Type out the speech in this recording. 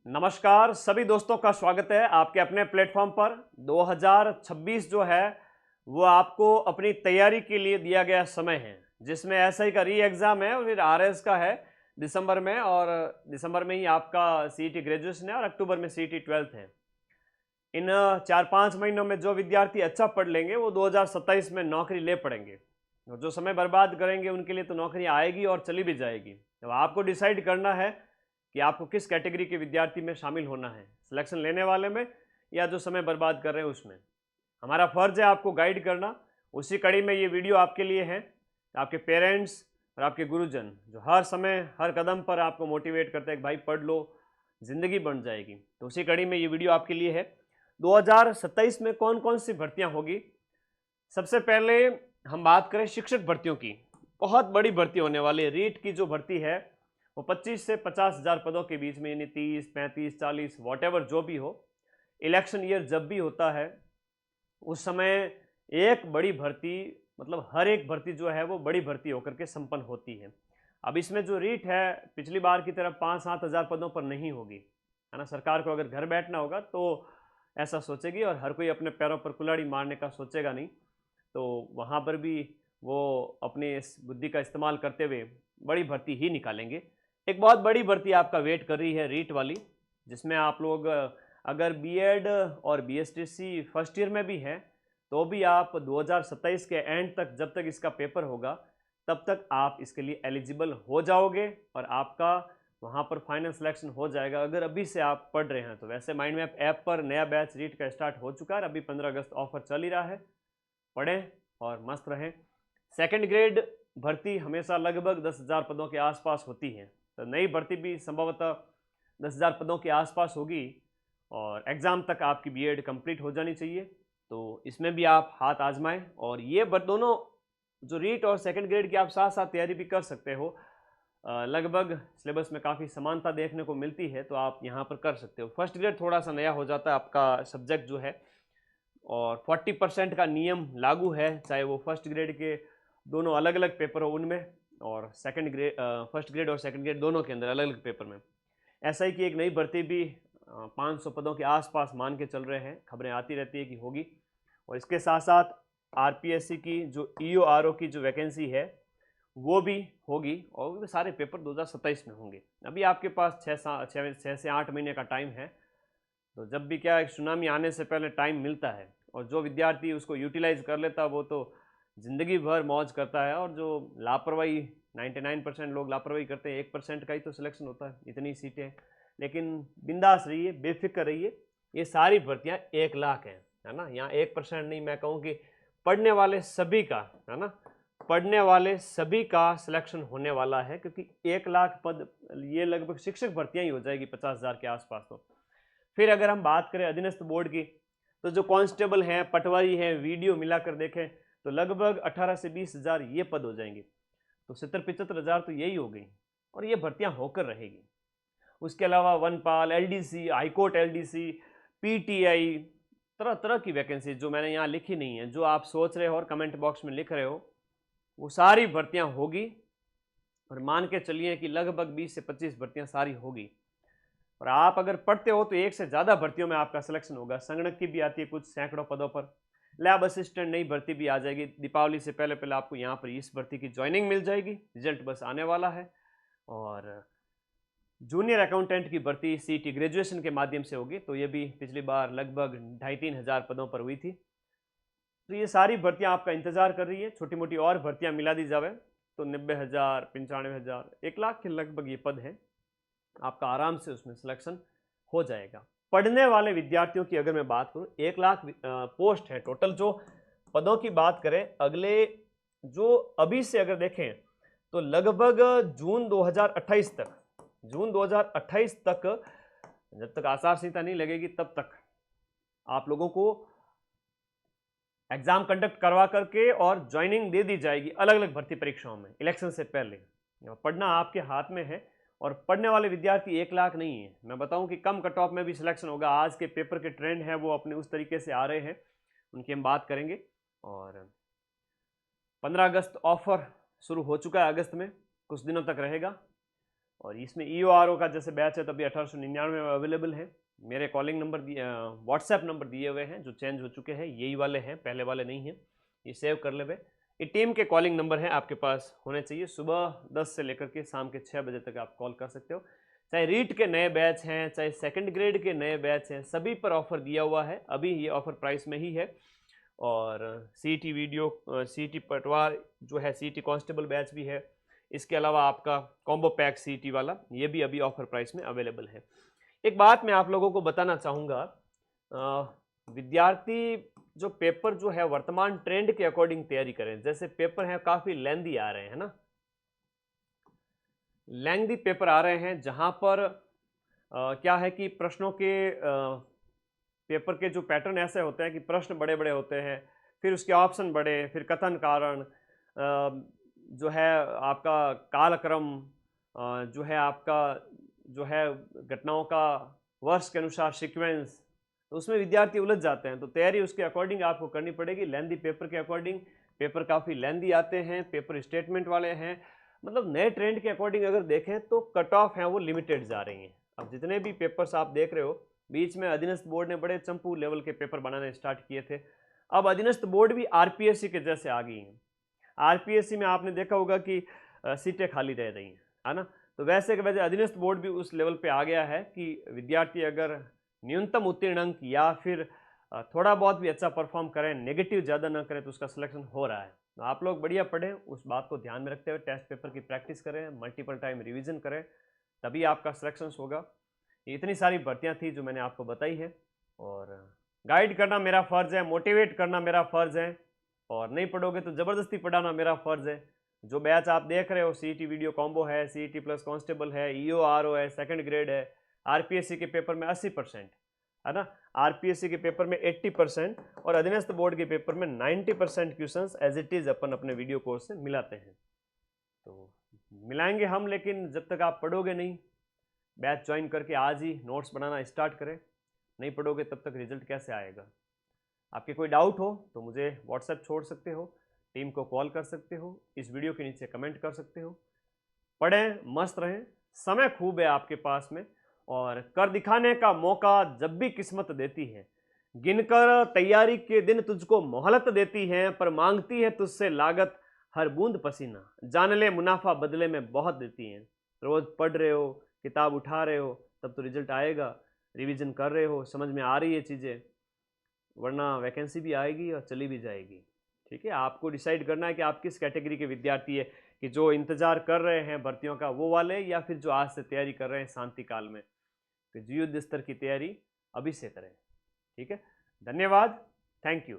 नमस्कार सभी दोस्तों का स्वागत है आपके अपने प्लेटफॉर्म पर। 2026 जो है वो आपको अपनी तैयारी के लिए दिया गया समय है, जिसमें एसआई का री एग्ज़ाम है और फिर आरएस का है दिसंबर में, और दिसंबर में ही आपका सीईटी ग्रेजुएशन है और अक्टूबर में सीईटी 12th है। इन 4-5 महीनों में जो विद्यार्थी अच्छा पढ़ लेंगे वो 2027 में नौकरी ले पड़ेंगे, और जो समय बर्बाद करेंगे उनके लिए तो नौकरी आएगी और चली भी जाएगी। तो आपको डिसाइड करना है कि आपको किस कैटेगरी के विद्यार्थी में शामिल होना है, सिलेक्शन लेने वाले में या जो समय बर्बाद कर रहे हैं उसमें। हमारा फ़र्ज है आपको गाइड करना। उसी कड़ी में ये वीडियो आपके लिए है। आपके पेरेंट्स और आपके गुरुजन जो हर समय हर कदम पर आपको मोटिवेट करते हैं कि भाई पढ़ लो, ज़िंदगी बन जाएगी, तो उसी कड़ी में ये वीडियो आपके लिए है। 2027 में कौन कौन सी भर्तियाँ होगी। सबसे पहले हम बात करें शिक्षक भर्तियों की। बहुत बड़ी भर्ती होने वाली है। रीट की जो भर्ती है वो 25 से 50,000 पदों के बीच में, यानी 30, 35, 40 वॉटेवर जो भी हो। इलेक्शन ईयर जब भी होता है उस समय एक बड़ी भर्ती, मतलब हर एक भर्ती जो है वो बड़ी भर्ती होकर के संपन्न होती है। अब इसमें जो रीट है पिछली बार की तरह 5-7 हज़ार पदों पर नहीं होगी, है ना। सरकार को अगर घर बैठना होगा तो ऐसा सोचेगी, और हर कोई अपने पैरों पर कुल्हाड़ी मारने का सोचेगा नहीं। तो वहाँ पर भी वो अपने इस बुद्धि का इस्तेमाल करते हुए बड़ी भर्ती ही निकालेंगे। एक बहुत बड़ी भर्ती आपका वेट कर रही है रीट वाली, जिसमें आप लोग अगर बीएड और बीएसटीसी फर्स्ट ईयर में भी हैं तो भी आप 2027 के एंड तक, जब तक इसका पेपर होगा तब तक आप इसके लिए एलिजिबल हो जाओगे और आपका वहाँ पर फाइनल सिलेक्शन हो जाएगा, अगर अभी से आप पढ़ रहे हैं तो। वैसे माइंड मैप ऐप पर नया बैच रीट का स्टार्ट हो चुका है, अभी 15 अगस्त ऑफर चल ही रहा है। पढ़ें और मस्त रहें। सेकंड ग्रेड भर्ती हमेशा लगभग 10,000 पदों के आसपास होती है, तो नई भर्ती भी संभवतः 10,000 पदों के आसपास होगी, और एग्ज़ाम तक आपकी बीएड कंप्लीट हो जानी चाहिए। तो इसमें भी आप हाथ आजमाएं, और ये दोनों जो रीट और सेकंड ग्रेड की आप साथ साथ तैयारी भी कर सकते हो। लगभग सिलेबस में काफ़ी समानता देखने को मिलती है, तो आप यहाँ पर कर सकते हो। फर्स्ट ग्रेड थोड़ा सा नया हो जाता है आपका सब्जेक्ट जो है, और 40% का नियम लागू है, चाहे वो फर्स्ट ग्रेड के दोनों अलग अलग पेपर हो उनमें, और सेकंड ग्रेड फर्स्ट ग्रेड और सेकंड ग्रेड दोनों के अंदर अलग अलग पेपर में। ऐसा ही कि एक नई भर्ती भी 500 पदों के आसपास मान के चल रहे हैं, खबरें आती रहती है कि होगी। और इसके साथ साथ आरपीएससी की जो ईओआरओ की जो वैकेंसी है वो भी होगी, और वो सारे पेपर 2027 में होंगे। अभी आपके पास 6 से 8 महीने का टाइम है, तो जब भी क्या एक सुनामी आने से पहले टाइम मिलता है, और जो विद्यार्थी उसको यूटिलाइज कर लेता है वो तो ज़िंदगी भर मौज करता है, और जो लापरवाही 99% लोग लापरवाही करते हैं, 1% का ही तो सिलेक्शन होता है, इतनी सीटें हैं। लेकिन बिंदास रहिए, बेफिक्र रहिए, ये सारी भर्तियाँ 1 लाख हैं, है ना। यहाँ 1% नहीं, मैं कहूँ कि पढ़ने वाले सभी का, है ना, पढ़ने वाले सभी का सिलेक्शन होने वाला है, क्योंकि 1 लाख पद, ये लगभग शिक्षक भर्तियाँ ही हो जाएगी 50,000 के आसपास। तो फिर अगर हम बात करें अधीनस्थ बोर्ड की, तो जो कांस्टेबल हैं, पटवारी हैं, वीडियो मिलाकर देखें तो लगभग 18 से 20 हज़ार ये पद हो जाएंगे। तो 70-75 हज़ार तो यही हो गई, और ये भर्तियां होकर रहेगी। उसके अलावा वनपाल, एलडीसी, हाईकोर्ट एलडीसी, पीटीआई, तरह तरह की वैकेंसी जो मैंने यहाँ लिखी नहीं है, जो आप सोच रहे हो और कमेंट बॉक्स में लिख रहे हो, वो सारी भर्तियां होगी। और मान के चलिए कि लगभग 20 से 25 भर्तियां सारी होगी। और आप अगर पढ़ते हो तो एक से ज़्यादा भर्तियों में आपका सिलेक्शन होगा। संगणक की भी आती है कुछ सैकड़ों पदों पर। लैब असिस्टेंट नई भर्ती भी आ जाएगी। दीपावली से पहले पहले आपको यहाँ पर इस भर्ती की ज्वाइनिंग मिल जाएगी, रिजल्ट बस आने वाला है। और जूनियर अकाउंटेंट की भर्ती सीईटी ग्रेजुएशन के माध्यम से होगी, तो ये भी पिछली बार लगभग 2,500-3 हज़ार पदों पर हुई थी। तो ये सारी भर्तियाँ आपका इंतजार कर रही है। छोटी मोटी और भर्तियाँ मिला दी जाए तो 90,000, 95,000, 1 लाख के लगभग ये पद हैं, आपका आराम से उसमें सिलेक्शन हो जाएगा। पढ़ने वाले विद्यार्थियों की अगर मैं बात करूं, 1 लाख पोस्ट है टोटल। जो पदों की बात करें अगले, जो अभी से अगर देखें तो लगभग जून 2028 तक, जून 2028 तक, जब तक आचार संहिता नहीं लगेगी तब तक आप लोगों को एग्जाम कंडक्ट करवा करके और ज्वाइनिंग दे दी जाएगी अलग अलग भर्ती परीक्षाओं में इलेक्शन से पहले। पढ़ना आपके हाथ में है, और पढ़ने वाले विद्यार्थी 1 लाख नहीं है। मैं बताऊं कि कम कट ऑफ में भी सिलेक्शन होगा। आज के पेपर के ट्रेंड है वो अपने उस तरीके से आ रहे हैं, उनकी हम बात करेंगे। और 15 अगस्त ऑफर शुरू हो चुका है, अगस्त में कुछ दिनों तक रहेगा। और इसमें EORO का जैसे बैच है तभी 1899 में अवेलेबल है। मेरे कॉलिंग नंबर व्हाट्सएप नंबर दिए हुए हैं जो चेंज हो चुके हैं, यही वाले हैं, पहले वाले नहीं हैं, ये सेव कर ले। ये टीम के कॉलिंग नंबर हैं, आपके पास होने चाहिए। सुबह 10 से लेकर के शाम के 6 बजे तक आप कॉल कर सकते हो। चाहे रीट के नए बैच हैं, चाहे सेकंड ग्रेड के नए बैच हैं, सभी पर ऑफर दिया हुआ है। अभी ये ऑफर प्राइस में ही है। और CET वीडियो, CET पटवार जो है, CET कांस्टेबल बैच भी है। इसके अलावा आपका कॉम्बो पैक CET वाला, ये भी अभी ऑफर प्राइस में अवेलेबल है। एक बात मैं आप लोगों को बताना चाहूँगा, विद्यार्थी जो पेपर जो है वर्तमान ट्रेंड के अकॉर्डिंग तैयारी करें। जैसे पेपर हैं काफ़ी लेंदी आ रहे हैं ना, लेंदी पेपर आ रहे हैं, जहाँ पर क्या है कि प्रश्नों के पेपर के जो पैटर्न ऐसे होते हैं कि प्रश्न बड़े बड़े होते हैं, फिर उसके ऑप्शन बड़े, फिर कथन कारण, जो है आपका कालक्रम, जो है आपका जो है घटनाओं का वर्ष के अनुसार सीक्वेंस, तो उसमें विद्यार्थी उलझ जाते हैं। तो तैयारी उसके अकॉर्डिंग आपको करनी पड़ेगी, लेंदी पेपर के अकॉर्डिंग। पेपर काफ़ी लेंदी आते हैं, पेपर स्टेटमेंट वाले हैं, मतलब नए ट्रेंड के अकॉर्डिंग अगर देखें तो कट ऑफ हैं वो लिमिटेड जा रही हैं। अब जितने भी पेपर्स आप देख रहे हो, बीच में अधीनस्थ बोर्ड ने बड़े चंपू लेवल के पेपर बनाने स्टार्ट किए थे, अब अधीनस्थ बोर्ड भी RPSC के जैसे आ गई हैं। RPSC में आपने देखा होगा कि सीटें खाली रह रही हैं, है ना। तो वैसे के वजह अधीनस्थ बोर्ड भी उस लेवल पे आ गया है कि विद्यार्थी अगर न्यूनतम उत्तीर्ण अंक या फिर थोड़ा बहुत भी अच्छा परफॉर्म करें, नेगेटिव ज़्यादा ना करें, तो उसका सिलेक्शन हो रहा है। तो आप लोग बढ़िया पढ़ें, उस बात को ध्यान में रखते हुए टेस्ट पेपर की प्रैक्टिस करें, मल्टीपल टाइम रिवीजन करें, तभी आपका सिलेक्शन होगा। इतनी सारी भर्तियाँ थी जो मैंने आपको बताई है, और गाइड करना मेरा फ़र्ज़ है, मोटिवेट करना मेरा फ़र्ज़ है, और नहीं पढ़ोगे तो ज़बरदस्ती पढ़ाना मेरा फ़र्ज़ है। जो बैच आप देख रहे हो, CET वीडियो कॉम्बो है, CET प्लस कांस्टेबल है, EORO है, सेकंड ग्रेड है, RPSC के पेपर में 80%, है ना, RPSC के पेपर में 80% और अधीनस्थ बोर्ड के पेपर में 90% क्वेश्चंस एज इट इज़ अपन अपने वीडियो कोर्स से मिलाते हैं। तो मिलाएंगे हम, लेकिन जब तक आप पढ़ोगे नहीं, बैच ज्वाइन करके आज ही नोट्स बनाना स्टार्ट करें, नहीं पढ़ोगे तब तक रिजल्ट कैसे आएगा। आपके कोई डाउट हो तो मुझे व्हाट्सएप छोड़ सकते हो, टीम को कॉल कर सकते हो, इस वीडियो के नीचे कमेंट कर सकते हो। पढ़ें, मस्त रहें, समय खूब है आपके पास में, और कर दिखाने का मौका जब भी किस्मत देती है। गिनकर तैयारी के दिन तुझको मोहलत देती है, पर मांगती है तुझसे लागत हर बूंद पसीना। जान ले मुनाफा बदले में बहुत देती है। रोज पढ़ रहे हो, किताब उठा रहे हो, तब तो रिजल्ट आएगा। रिवीजन कर रहे हो, समझ में आ रही है चीज़ें, वरना वैकेंसी भी आएगी और चली भी जाएगी। ठीक है, आपको डिसाइड करना है कि आप किस कैटेगरी के विद्यार्थी है, कि जो इंतजार कर रहे हैं भर्तियों का वो वाले, या फिर जो आज से तैयारी कर रहे हैं शांति काल में। तो युद्ध स्तर की तैयारी अभी से करें। ठीक है, धन्यवाद, थैंक यू।